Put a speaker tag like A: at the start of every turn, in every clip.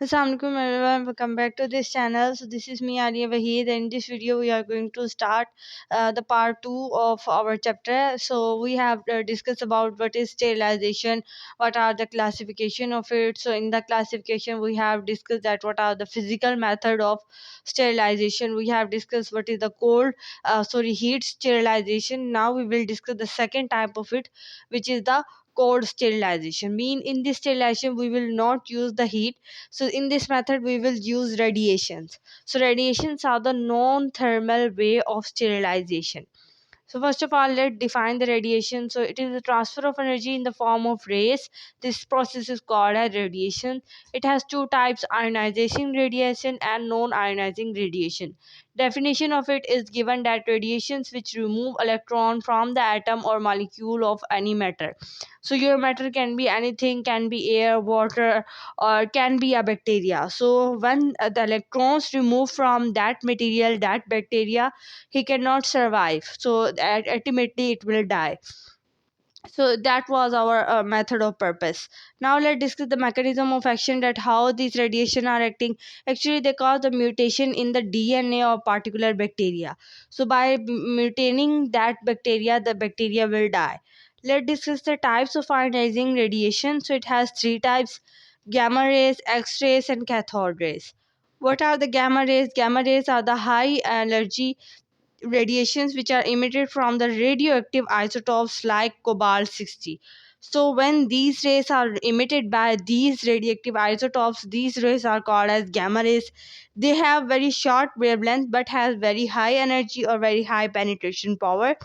A: Assalamualaikum everyone, welcome back to this channel. So this is me Alia Wahid, and in this video we are going to start the part 2 of our chapter. So we have discussed about what is sterilization, what are the classification of it. So in the classification we have discussed that what are the physical method of sterilization. We have discussed what is the heat sterilization. Now we will discuss the second type of it, which is the cold sterilization. Mean in this sterilization we will not use the heat. So in this method we will use radiations. So radiations are the non-thermal way of sterilization. So first of all, let's define the radiation. So it is the transfer of energy in the form of rays. This process is called as radiation. It has two types: ionizing radiation and non-ionizing radiation. Definition of it is given that radiations which remove electron from the atom or molecule of any matter. So your matter can be anything, can be air, water, or can be a bacteria. So when the electrons remove from that material, that bacteria, he cannot survive, so that ultimately it will die. So that was our method of purpose. Now let's discuss the mechanism of action, that how these radiation are acting. Actually they cause the mutation in the DNA of particular bacteria. So by mutating that bacteria, the bacteria will die. Let's discuss the types of ionizing radiation. So it has three types: gamma rays, x-rays, and cathode rays. What are the gamma rays? Gamma rays are the high energy radiations which are emitted from the radioactive isotopes like cobalt 60. So when these rays are emitted by these radioactive isotopes, these rays are called as gamma rays. They have very short wavelength but has very high energy or very high penetration power.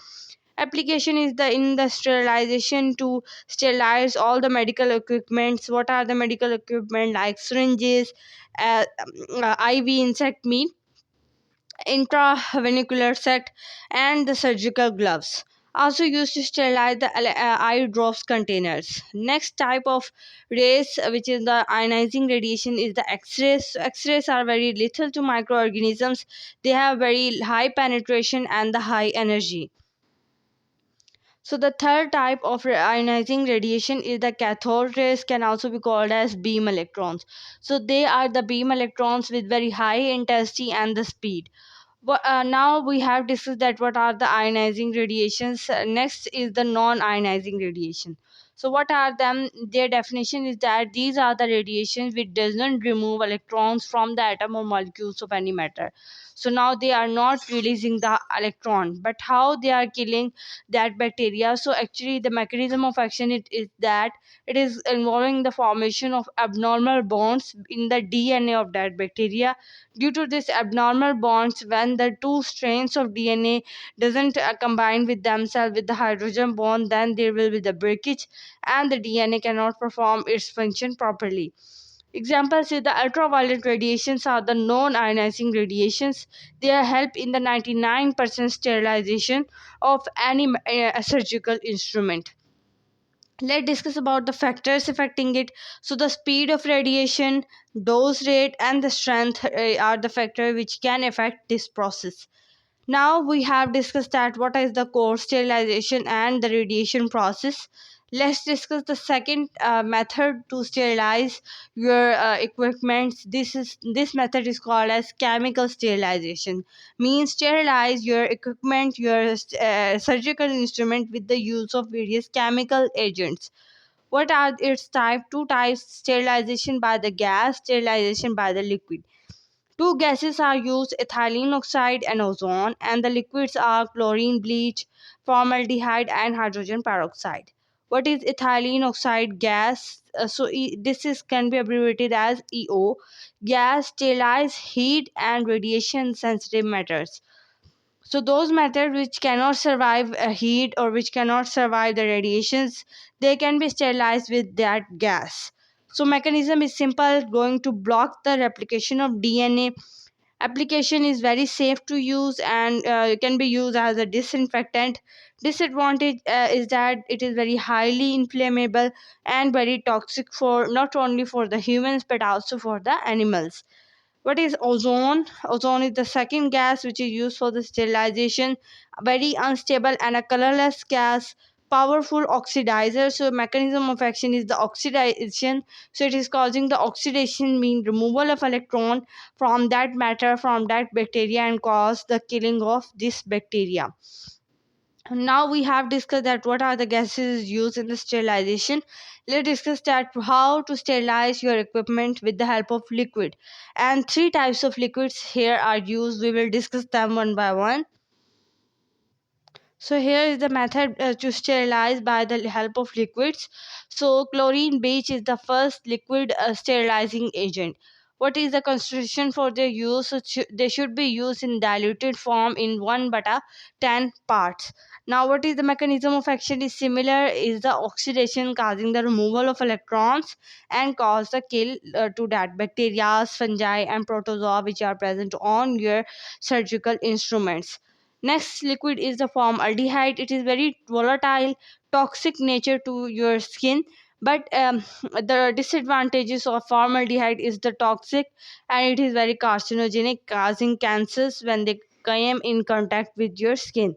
A: Application is the in the sterilization, to sterilize all the medical equipments. What are the medical equipment? Like syringes, IV insect meat, intravenicular set, and the surgical gloves, also used to sterilize the eye drops containers. Next type of rays, which is the ionizing radiation, is the x-rays. So x-rays are very lethal to microorganisms. They have very high penetration and the high energy. So the third type of ionizing radiation is the cathode rays, can also be called as beam electrons. So they are the beam electrons with very high intensity and the speed. Now we have discussed that what are the ionizing radiations. Next is the non-ionizing radiation. So what are them? Their definition is that these are the radiations which does not remove electrons from the atom or molecules of any matter. So now they are not releasing the electron, but how they are killing that bacteria. So actually the mechanism of action it is that it is involving the formation of abnormal bonds in the DNA of that bacteria. Due to this abnormal bonds, when the two strands of DNA doesn't combine with themselves with the hydrogen bond, then there will be the breakage and the DNA cannot perform its function properly. Examples is the ultraviolet radiations are the non-ionizing radiations. They help in the 99% sterilization of any surgical instrument. Let's discuss about the factors affecting it. So the speed of radiation, dose rate, and the strength are the factors which can affect this process. Now we have discussed that what is the core sterilization and the radiation process. Let's discuss the second method to sterilize your equipment. This method is called as chemical sterilization. Means sterilize your equipment, your surgical instrument with the use of various chemical agents. What are its type? Two types: sterilization by the gas, sterilization by the liquid. Two gases are used: ethylene oxide and ozone, and the liquids are chlorine bleach, formaldehyde, and hydrogen peroxide. What is ethylene oxide gas? This is can be abbreviated as EO. Gas sterilize heat and radiation sensitive matters. So those matters which cannot survive heat or which cannot survive the radiations, they can be sterilized with that gas. So mechanism is simple, going to block the replication of DNA. Application is very safe to use and can be used as a disinfectant. Disadvantage is that it is very highly inflammable and very toxic, for not only for the humans but also for the animals. What is ozone? Ozone is the second gas which is used for the sterilization. Very unstable and a colorless gas, powerful oxidizer. So mechanism of action is the oxidation. So it is causing the oxidation, mean removal of electron from that matter, from that bacteria, and cause the killing of this bacteria. Now we have discussed that what are the gases used in the sterilization. Let's discuss that how to sterilize your equipment with the help of liquid. And three types of liquids here are used. We will discuss them one by one. So here is the method to sterilize by the help of liquids. So chlorine bleach is the first liquid sterilizing agent. What is the constitution for their use? So they should be used in diluted form in 1 beta 10 parts. Now what is the mechanism of action is similar, is the oxidation causing the removal of electrons and cause the kill to that bacteria, fungi and protozoa which are present on your surgical instruments. Next liquid is the formaldehyde. It is very volatile, toxic nature to your skin. But the disadvantages of formaldehyde is the toxic, and it is very carcinogenic, causing cancers when they come in contact with your skin.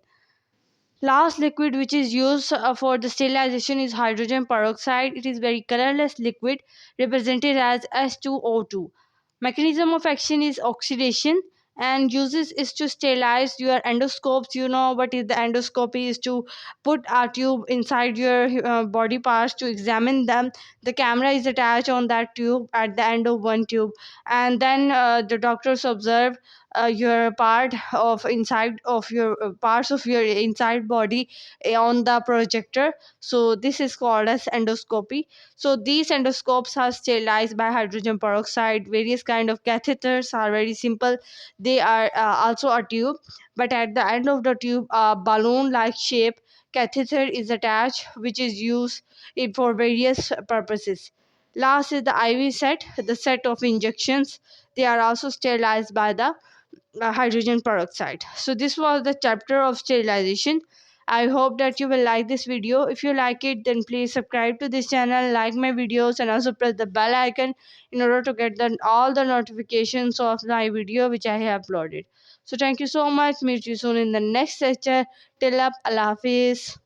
A: Last liquid which is used for the sterilization is hydrogen peroxide. It is very colorless liquid represented as H2O2. Mechanism of action is oxidation, and uses is to sterilize your endoscopes. You know what is the endoscopy, is to put a tube inside your body parts to examine them. The camera is attached on that tube at the end of one tube, and then the doctors observe your part of inside of your parts of your inside body on the projector. So this is called as endoscopy. So these endoscopes are sterilized by hydrogen peroxide. Various kind of catheters are very simple. They are also a tube, but at the end of the tube a balloon like shape catheter is attached, which is used for various purposes. Last is the IV set, the set of injections. They are also sterilized by the hydrogen peroxide. So this was the chapter of sterilization. I hope that you will like this video. If you like it, then please subscribe to this channel, like my videos, and also press the bell icon in order to get all the notifications of my video which I have uploaded. So thank you so much. Meet you soon in the next lecture. Till up, Allah Hafiz.